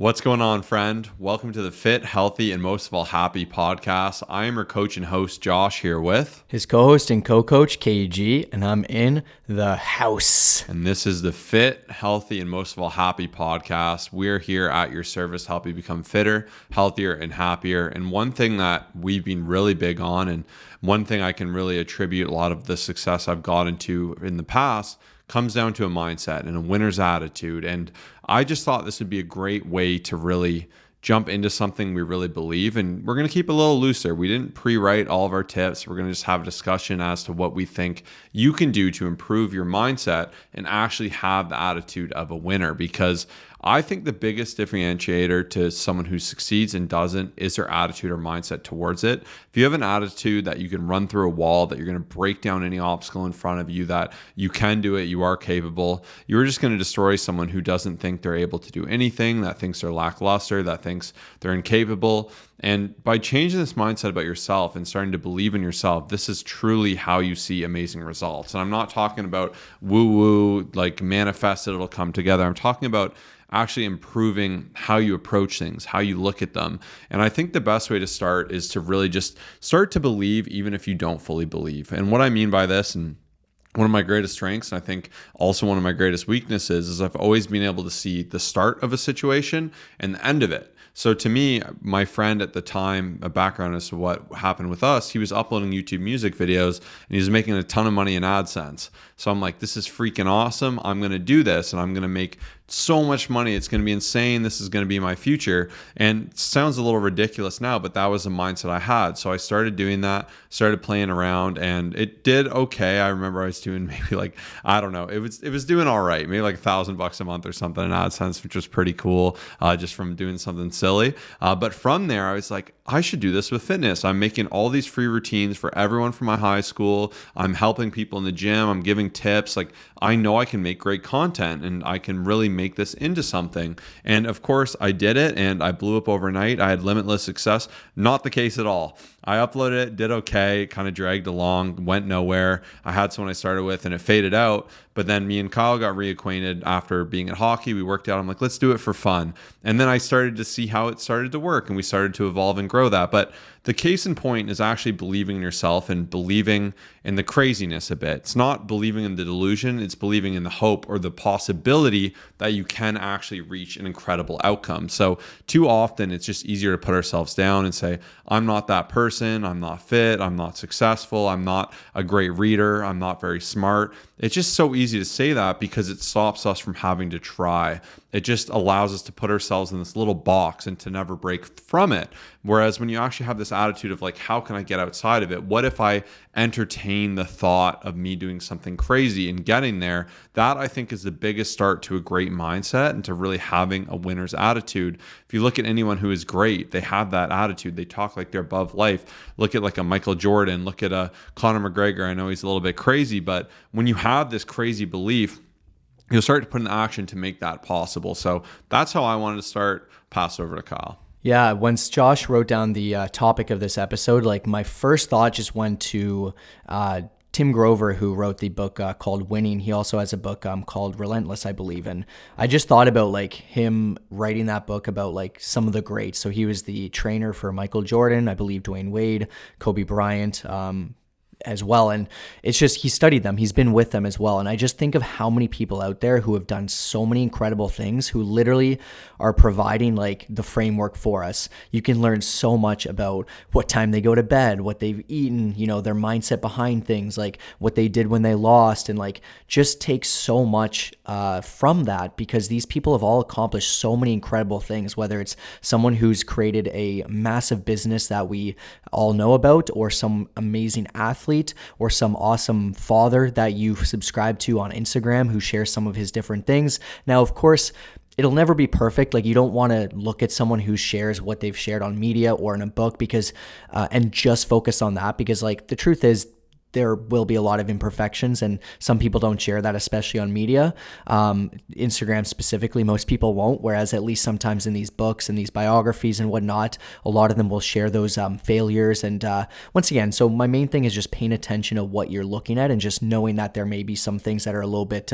What's going on, friend? Welcome to the Fit, Healthy, and most of all, Happy podcast. I am your coach and host, Josh, here with his co-host and co-coach, KG, and I'm in the house. And this is the Fit, Healthy, and most of all, Happy podcast. We're here at your service to help you become fitter, healthier, and happier. And one thing that we've been really big on, and one thing I can really attribute a lot of the success I've gotten to in the past, comes down to a mindset and a winner's attitude. And I just thought this would be a great way to really jump into something we really believe. And we're going to keep it a little looser. We didn't pre-write all of our tips. We're going to just have a discussion as to what we think you can do to improve your mindset and actually have the attitude of a winner. Because I think the biggest differentiator to someone who succeeds and doesn't is their attitude or mindset towards it. If you have an attitude that you can run through a wall, that you're going to break down any obstacle in front of you, that you can do it, you are capable, you're just going to destroy someone who doesn't think they're able to do anything, that thinks they're lackluster, that thinks they're incapable. And by changing this mindset about yourself and starting to believe in yourself, this is truly how you see amazing results. And I'm not talking about woo-woo, like manifest it, it'll come together. I'm talking about actually improving how you approach things, how you look at them. And I think the best way to start is to really just start to believe even if you don't fully believe. And what I mean by this, and one of my greatest strengths, and I think also one of my greatest weaknesses, is I've always been able to see the start of a situation and the end of it. So to me, my friend at the time, a background as to what happened with us, he was uploading YouTube music videos and he was making a ton of money in AdSense. So I'm like, this is freaking awesome. I'm going to do this and I'm going to make so much money. It's going to be insane. This is going to be my future. And it sounds a little ridiculous now, but that was the mindset I had. So I started doing that, started playing around, and it did okay. I remember I was doing maybe like, I don't know, it was doing all right, maybe like $1,000 a month or something in AdSense, which was pretty cool, just from doing something silly. But from there, I was like, I should do this with fitness. I'm making all these free routines for everyone from my high school. I'm helping people in the gym. I'm giving tips. Like, I know I can make great content and I can really make this into something. And of course I did it and I blew up overnight. I had limitless success. Not the case at all. I uploaded it, did okay, kind of dragged along, went nowhere. I had someone I started with and it faded out. But then me and Kyle got reacquainted after being at hockey. We worked out. I'm like, let's do it for fun. And then I started to see how it started to work and we started to evolve and grow that. But the case in point is actually believing in yourself and believing in the craziness a bit. It's not believing in the delusion. It's believing in the hope or the possibility that you can actually reach an incredible outcome. So too often it's just easier to put ourselves down and say, I'm not that person. I'm not fit. I'm not successful. I'm not a great reader. I'm not very smart. It's just so easy to say that because it stops us from having to try. It just allows us to put ourselves in this little box and to never break from it. Whereas when you actually have this attitude of like, how can I get outside of it? What if I entertain the thought of me doing something crazy and getting there? That I think is the biggest start to a great mindset and to really having a winner's attitude. If you look at anyone who is great, they have that attitude. They talk like they're above life. Look at like a Michael Jordan, look at a Conor McGregor. I know he's a little bit crazy, but when you have this crazy belief, you'll start to put in action to make that possible. So that's how I wanted to start. Pass over to Kyle. Yeah, once Josh wrote down the topic of this episode, like my first thought just went to Tim Grover, who wrote the book called Winning. He also has a book called Relentless, I believe. And I just thought about like him writing that book about like some of the greats. So he was the trainer for Michael Jordan, I believe Dwayne Wade, Kobe Bryant, as well. And it's just, he studied them. He's been with them as well. And I just think of how many people out there who have done so many incredible things, who literally are providing like the framework for us. You can learn so much about what time they go to bed, what they've eaten, you know, their mindset behind things, like what they did when they lost, and like just take so much from that, because these people have all accomplished so many incredible things, whether it's someone who's created a massive business that we all know about, or some amazing athlete, or some awesome father that you subscribe to on Instagram who shares some of his different things. Now, of course, it'll never be perfect. Like, you don't want to look at someone who shares what they've shared on media or in a book because and just focus on that, because like the truth is, there will be a lot of imperfections, and some people don't share that, especially on media. Instagram specifically, most people won't, whereas at least sometimes in these books and these biographies and whatnot, a lot of them will share those failures. And once again, so my main thing is just paying attention to what you're looking at and just knowing that there may be some things that are a little bit,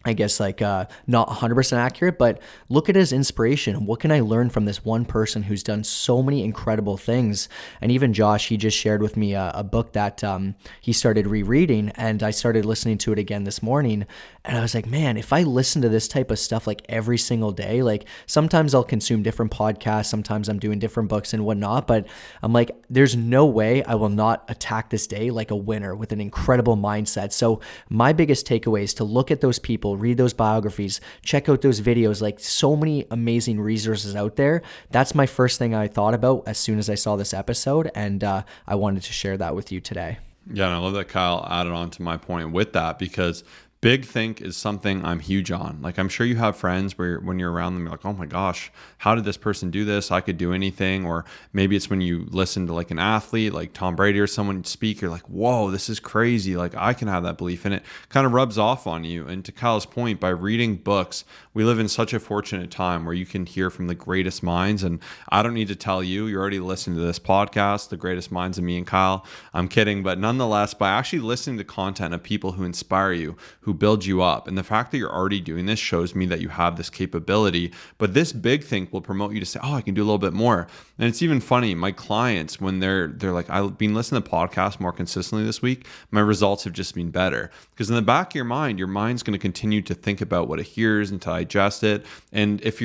I guess not 100% accurate, but look at it as inspiration. What can I learn from this one person who's done so many incredible things? And even Josh, he just shared with me a book that he started rereading, and I started listening to it again this morning. And I was like, man, if I listen to this type of stuff like every single day, like sometimes I'll consume different podcasts, sometimes I'm doing different books and whatnot, but I'm like, there's no way I will not attack this day like a winner with an incredible mindset. So my biggest takeaway is to look at those people, read those biographies, check out those videos, like so many amazing resources out there. That's my first thing I thought about as soon as I saw this episode, and I wanted to share that with you today. Yeah, and I love that Kyle added on to my point with that, because big think is something I'm huge on. Like, I'm sure you have friends where when you're around them, you're like, oh my gosh, how did this person do this? I could do anything. Or maybe it's when you listen to like an athlete, like Tom Brady or someone speak, you're like, whoa, this is crazy. Like, I can have that belief, and it kind of rubs off on you. And to Kyle's point, by reading books, we live in such a fortunate time where you can hear from the greatest minds. And I don't need to tell you, you're already listening to this podcast, the greatest minds of me and Kyle. I'm kidding. But nonetheless, by actually listening to content of people who inspire you, who build you up, and the fact that you're already doing this shows me that you have this capability. But this big think will promote you to say, oh, I can do a little bit more. And it's even funny, my clients, when they're like, I've been listening to podcasts more consistently this week, my results have just been better. Because in the back of your mind's going to continue to think about what it hears and to digest it. And if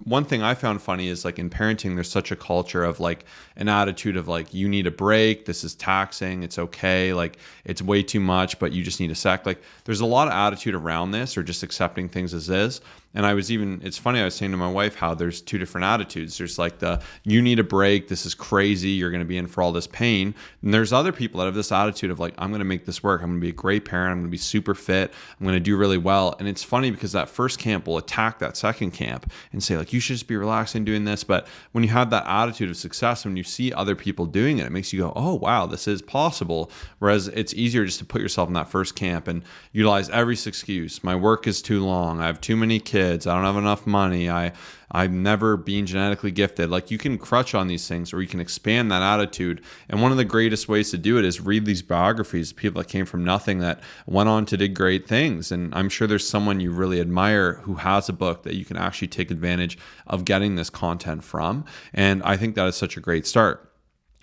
one thing I found funny is, like, in parenting, there's such a culture of like an attitude of like, you need a break, this is taxing, it's okay, like it's way too much, but you just need a sec. Like, there's a lot of attitude around this, or just accepting things as is. And it's funny, I was saying to my wife how there's two different attitudes. There's like you need a break, this is crazy, you're going to be in for all this pain. And there's other people that have this attitude of like, I'm going to make this work, I'm going to be a great parent, I'm going to be super fit, I'm going to do really well. And it's funny because that first camp will attack that second camp and say like, you should just be relaxing doing this. But when you have that attitude of success, when you see other people doing it, it makes you go, oh wow, this is possible. Whereas it's easier just to put yourself in that first camp and utilize every excuse. My work is too long, I have too many kids, I don't have enough money, I've never been genetically gifted. Like, you can crutch on these things, or you can expand that attitude. And one of the greatest ways to do it is read these biographies of people that came from nothing, that went on to do great things. And I'm sure there's someone you really admire who has a book that you can actually take advantage of getting this content from. And I think that is such a great start.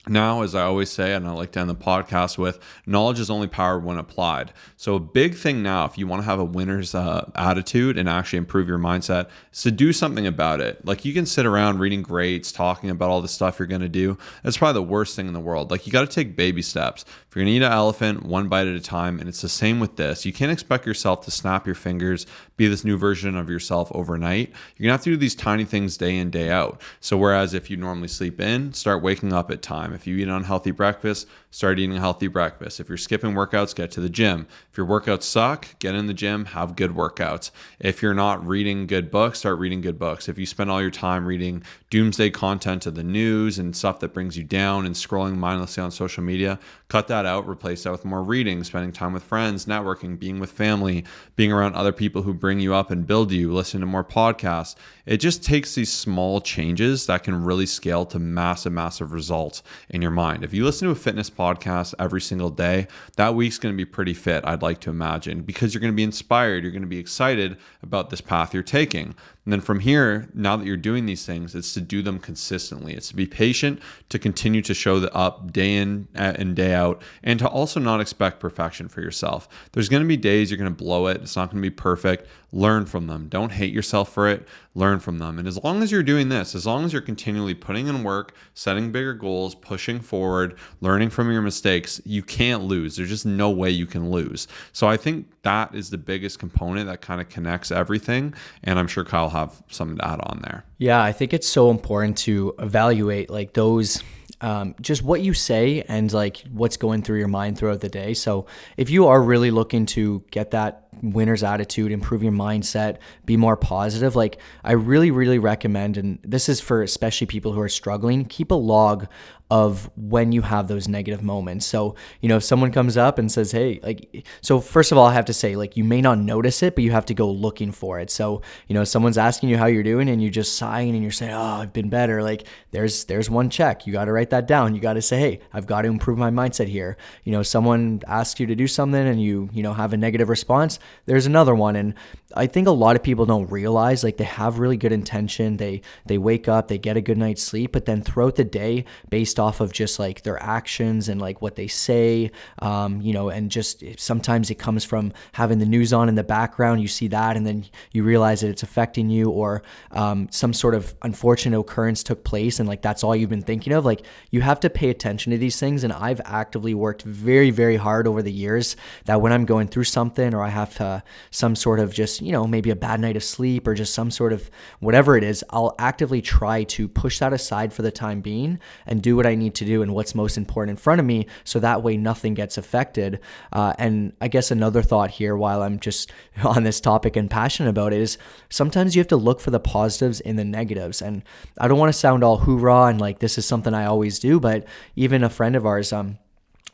Now, as I always say, and I like to end the podcast with, knowledge is only power when applied. So a big thing now, if you want to have a winner's attitude and actually improve your mindset, is to do something about it. Like, you can sit around reading greats, talking about all the stuff you're going to do. That's probably the worst thing in the world. Like, you got to take baby steps. If you're going to eat an elephant, one bite at a time, and it's the same with this. You can't expect yourself to snap your fingers, be this new version of yourself overnight. You're going to have to do these tiny things day in, day out. So whereas if you normally sleep in, start waking up at time. If you eat an unhealthy breakfast, start eating a healthy breakfast. If you're skipping workouts, get to the gym. If your workouts suck, get in the gym, have good workouts. If you're not reading good books, start reading good books. If you spend all your time reading doomsday content of the news and stuff that brings you down and scrolling mindlessly on social media, cut that out, replace that with more reading, spending time with friends, networking, being with family, being around other people who bring you up and build you, listen to more podcasts. It just takes these small changes that can really scale to massive, massive results in your mind. If you listen to a fitness podcast every single day, that week's going to be pretty fit, I'd like to imagine, because you're going to be inspired, you're going to be excited about this path you're taking. And then from here, now that you're doing these things, it's to do them consistently. It's to be patient, to continue to show up day in and day out, and to also not expect perfection for yourself. There's going to be days you're going to blow it. It's not going to be perfect. Learn from them. Don't hate yourself for it. Learn from them. And as long as you're doing this, as long as you're continually putting in work, setting bigger goals, pushing forward, learning from your mistakes, you can't lose. There's just no way you can lose. So I think that is the biggest component that kind of connects everything. And I'm sure Kyle will have something to add on there. Yeah, I think it's so important to evaluate like those just what you say and like what's going through your mind throughout the day. So if you are really looking to get that winner's attitude, improve your mindset, be more positive, like I really, really recommend, and this is for especially people who are struggling, keep a log of when you have those negative moments. So, if someone comes up and says, hey, so first of all, I have to say, you may not notice it, but you have to go looking for it. So, someone's asking you how you're doing and you're just sighing and you're saying, oh, I've been better. There's one check. You got to write that down. You got to say, hey, I've got to improve my mindset here. Someone asks you to do something and you have a negative response, there's another one. And I think a lot of people don't realize, like, they have really good intention. They wake up, they get a good night's sleep, but then throughout the day, based off of just like their actions and like what they say, and just sometimes it comes from having the news on in the background. You see that and then you realize that it's affecting you, or some sort of unfortunate occurrence took place and like that's all you've been thinking of. Like, you have to pay attention to these things. And I've actively worked very, very hard over the years that when I'm going through something, or I have some sort of just, maybe a bad night of sleep or just some sort of whatever it is, I'll actively try to push that aside for the time being and do what I need to do and what's most important in front of me, so that way nothing gets affected. And I guess another thought here, while I'm just on this topic and passionate about it, is sometimes you have to look for the positives in the negatives. And I don't want to sound all hoorah and like this is something I always do, but even a friend of ours,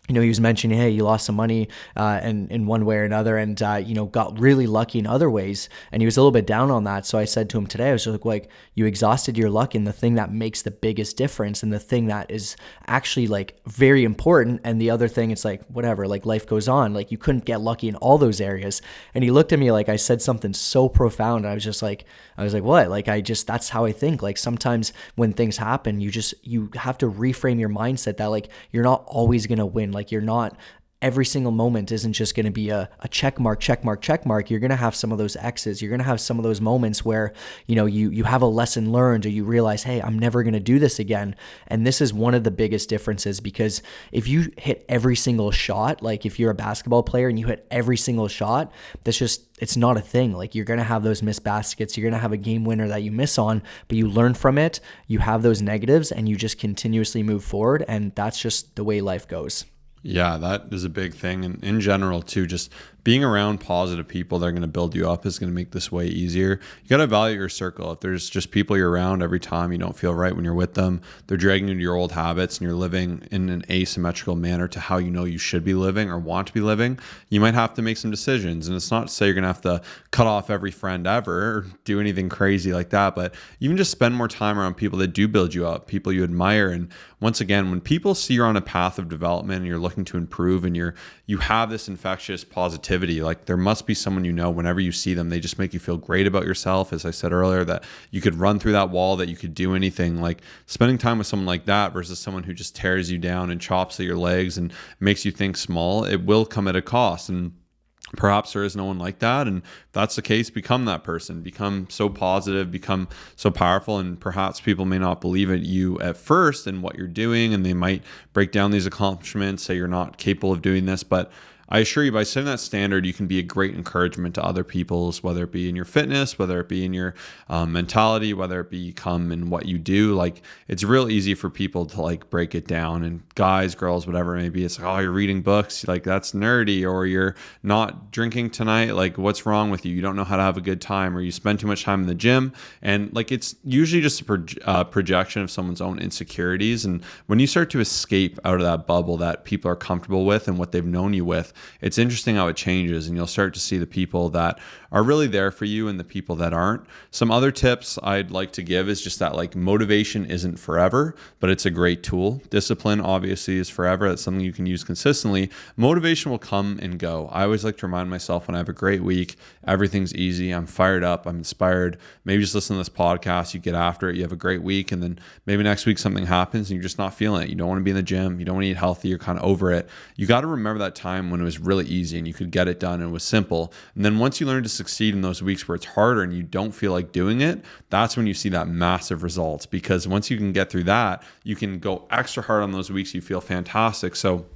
he was mentioning, hey, you lost some money in one way or another, and got really lucky in other ways, and he was a little bit down on that. So I said to him today, I was just like, you exhausted your luck in the thing that makes the biggest difference, and the thing that is actually like very important, and the other thing, it's like whatever, like life goes on. Like, you couldn't get lucky in all those areas. And he looked at me like I said something so profound. I was like, what? Like, that's how I think. Like, sometimes when things happen, you have to reframe your mindset that like you're not always gonna win. Like, you're not, every single moment isn't just going to be a check mark. You're going to have some of those X's. You're going to have some of those moments where, you have a lesson learned, or you realize, hey, I'm never going to do this again. And this is one of the biggest differences, because if you hit every single shot, like if you're a basketball player and you hit every single shot, it's not a thing. Like, you're going to have those missed baskets. You're going to have a game winner that you miss on, but you learn from it. You have those negatives and you just continuously move forward. And that's just the way life goes. Yeah, that is a big thing. And in general, too, just being around positive people that are going to build you up is going to make this way easier. You got to evaluate your circle. If there's just people you're around every time you don't feel right when you're with them, they're dragging you to your old habits, and you're living in an asymmetrical manner to how you should be living or want to be living, you might have to make some decisions. And it's not to say you're going to have to cut off every friend ever or do anything crazy like that, but even just spend more time around people that do build you up, people you admire. And once again, when people see you're on a path of development and you're looking to improve and you have this infectious positivity, like there must be someone, whenever you see them, they just make you feel great about yourself. As I said earlier, that you could run through that wall, that you could do anything. Like, spending time with someone like that versus someone who just tears you down and chops at your legs and makes you think small, it will come at a cost. And perhaps there is no one like that. And if that's the case, become that person, become so positive, become so powerful. And perhaps people may not believe in you at first and what you're doing, and they might break down these accomplishments, say you're not capable of doing this. But I assure you, by setting that standard, you can be a great encouragement to other people's, whether it be in your fitness, whether it be in your mentality, whether it become in what you do. Like, it's real easy for people to like break it down, and guys, girls, whatever it may be. It's like, oh, you're reading books, like that's nerdy, or you're not drinking tonight. Like, what's wrong with you? You don't know how to have a good time, or you spend too much time in the gym. And like, it's usually just a projection of someone's own insecurities. And when you start to escape out of that bubble that people are comfortable with and what they've known you with, it's interesting how it changes, and you'll start to see the people that are really there for you and the people that aren't. Some other tips I'd like to give is just that, like, motivation isn't forever, but it's a great tool. Discipline obviously is forever. That's something you can use consistently. Motivation will come and go. I always like to remind myself, when I have a great week, everything's easy, I'm fired up, I'm inspired. Maybe just listen to this podcast, you get after it, you have a great week, and then maybe next week something happens and you're just not feeling it. You don't want to be in the gym, you don't want to eat healthy, you're kind of over it. You got to remember that time when it was really easy and you could get it done and it was simple. And then once you learn to succeed in those weeks where it's harder and you don't feel like doing it, that's when you see that massive results. Because once you can get through that, you can go extra hard on those weeks you feel fantastic. So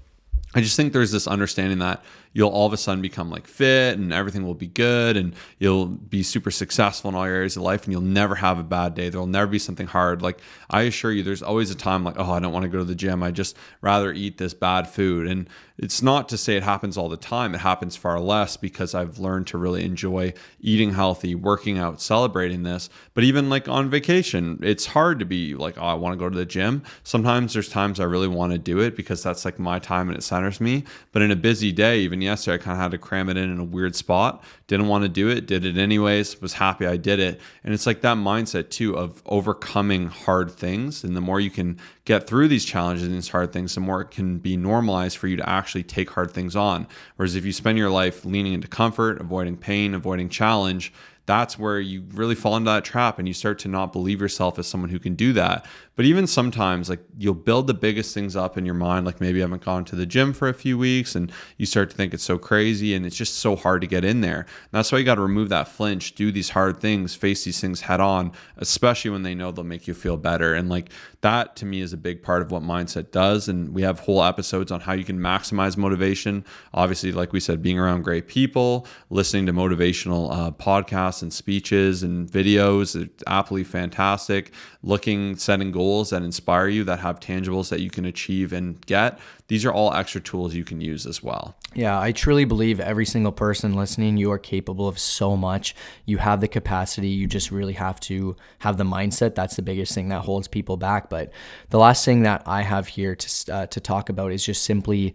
I just think there's this understanding that you'll all of a sudden become like fit and everything will be good and you'll be super successful in all your areas of life and you'll never have a bad day. There'll never be something hard. Like, I assure you, there's always a time like, oh, I don't want to go to the gym. I just rather eat this bad food. And it's not to say it happens all the time. It happens far less because I've learned to really enjoy eating healthy, working out, celebrating this. But even like on vacation, it's hard to be like, oh, I want to go to the gym. Sometimes there's times I really want to do it because that's like my time and it centers me. But in a busy day, even yesterday. I kind of had to cram it in a weird spot. Didn't want to do it, did it anyways, was happy I did it. And it's like that mindset too of overcoming hard things. And the more you can get through these challenges and these hard things, the more it can be normalized for you to actually take hard things on. Whereas if you spend your life leaning into comfort, avoiding pain, avoiding challenge, that's where you really fall into that trap and you start to not believe yourself as someone who can do that. But even sometimes, like, you'll build the biggest things up in your mind, like maybe I haven't gone to the gym for a few weeks and you start to think it's so crazy and it's just so hard to get in there. And that's why you got to remove that flinch, do these hard things, face these things head on, especially when they know they'll make you feel better. And like that to me is a big part of what mindset does. And we have whole episodes on how you can maximize motivation. Obviously, like we said, being around great people, listening to motivational podcasts and speeches and videos, it's absolutely fantastic. Setting goals that inspire you, that have tangibles that you can achieve and get. These are all extra tools you can use as well. Yeah, I truly believe every single person listening, you are capable of so much. You have the capacity. You just really have to have the mindset. That's the biggest thing that holds people back. But the last thing that I have here to talk about is just simply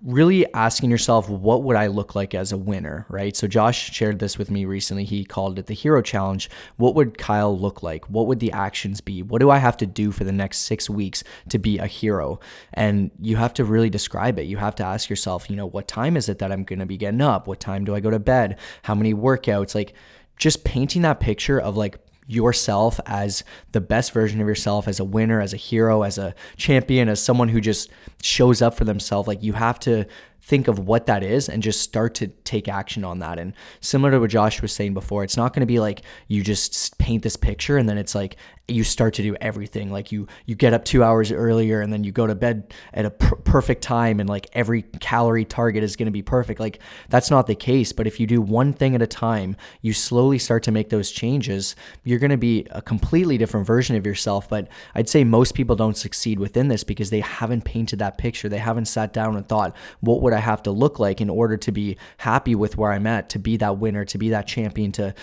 really asking yourself, what would I look like as a winner, right? So Josh shared this with me recently. He called it the hero challenge. What would Kyle look like? What would the actions be? What do I have to do for the next 6 weeks to be a hero? And you have to really describe it. You have to ask yourself, what time is it that I'm going to be getting up? What time do I go to bed? How many workouts? Like, just painting that picture of like yourself as the best version of yourself, as a winner, as a hero, as a champion, as someone who just shows up for themselves. Like, you have to think of what that is and just start to take action on that. And similar to what Josh was saying before, it's not going to be like you just paint this picture and then it's like you start to do everything. Like you get up 2 hours earlier and then you go to bed at a perfect time and like every calorie target is going to be perfect. Like, that's not the case. But if you do one thing at a time, you slowly start to make those changes, you're going to be a completely different version of yourself. But I'd say most people don't succeed within this because they haven't painted that picture. They haven't sat down and thought, what would I have to look like in order to be happy with where I'm at, to be that winner, to be that champion, to,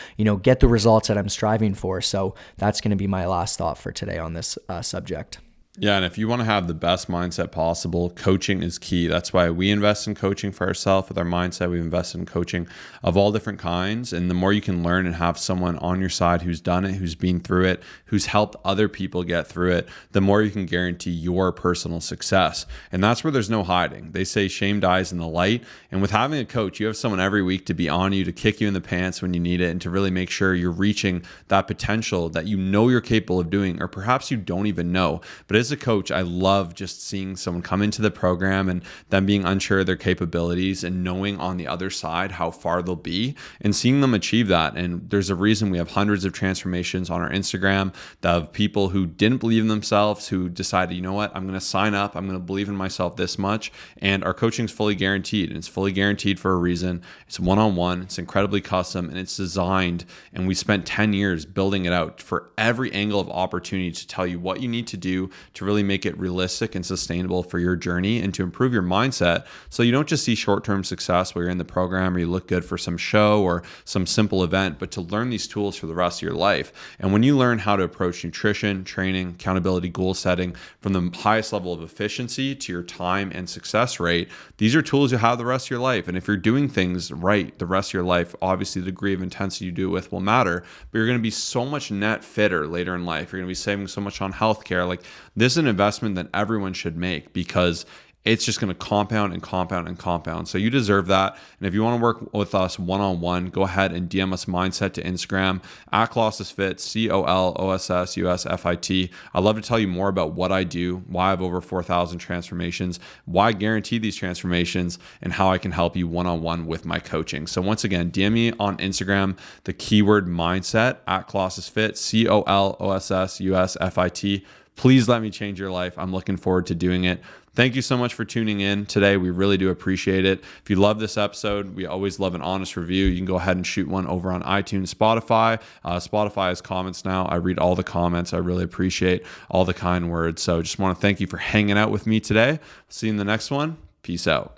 get the results that I'm striving for. So that's going to be my last thought for today on this subject. Yeah, and if you want to have the best mindset possible, coaching is key. That's why we invest in coaching for ourselves with our mindset. We've invested in coaching of all different kinds. And the more you can learn and have someone on your side who's done it, who's been through it, who's helped other people get through it, the more you can guarantee your personal success. And that's where there's no hiding. They say shame dies in the light. And with having a coach, you have someone every week to be on you, to kick you in the pants when you need it, and to really make sure you're reaching that potential that you're capable of doing, or perhaps you don't even know. But as a coach, I love just seeing someone come into the program and them being unsure of their capabilities and knowing on the other side how far they'll be and seeing them achieve that. And there's a reason we have hundreds of transformations on our Instagram of people who didn't believe in themselves, who decided, you know what, I'm going to sign up, I'm going to believe in myself this much. And our coaching is fully guaranteed, and it's fully guaranteed for a reason. It's one-on-one, it's incredibly custom, and it's designed. And we spent 10 years building it out for every angle of opportunity to tell you what you need to do to really make it realistic and sustainable for your journey and to improve your mindset, so you don't just see short-term success while you're in the program or you look good for some show or some simple event, but to learn these tools for the rest of your life. And when you learn how to approach nutrition, training, accountability, goal setting from the highest level of efficiency to your time and success rate, these are tools you'll have the rest of your life. And if you're doing things right the rest of your life, obviously the degree of intensity you do it with will matter, but you're going to be so much net fitter later in life. You're going to be saving so much on healthcare. Like, this is an investment that everyone should make because it's just going to compound and compound and compound. So you deserve that. And if you want to work with us one-on-one, go ahead and DM us mindset to Instagram at ColossUsFit, COLOSSUSFIT. I'd love to tell you more about what I do, why I have over 4,000 transformations, why I guarantee these transformations, and how I can help you one-on-one with my coaching. So once again, DM me on Instagram, the keyword mindset at ColossUsFit, COLOSSUSFIT. Please let me change your life. I'm looking forward to doing it. Thank you so much for tuning in today. We really do appreciate it. If you love this episode, we always love an honest review. You can go ahead and shoot one over on iTunes, Spotify. Spotify has comments now. I read all the comments. I really appreciate all the kind words. So just want to thank you for hanging out with me today. See you in the next one. Peace out.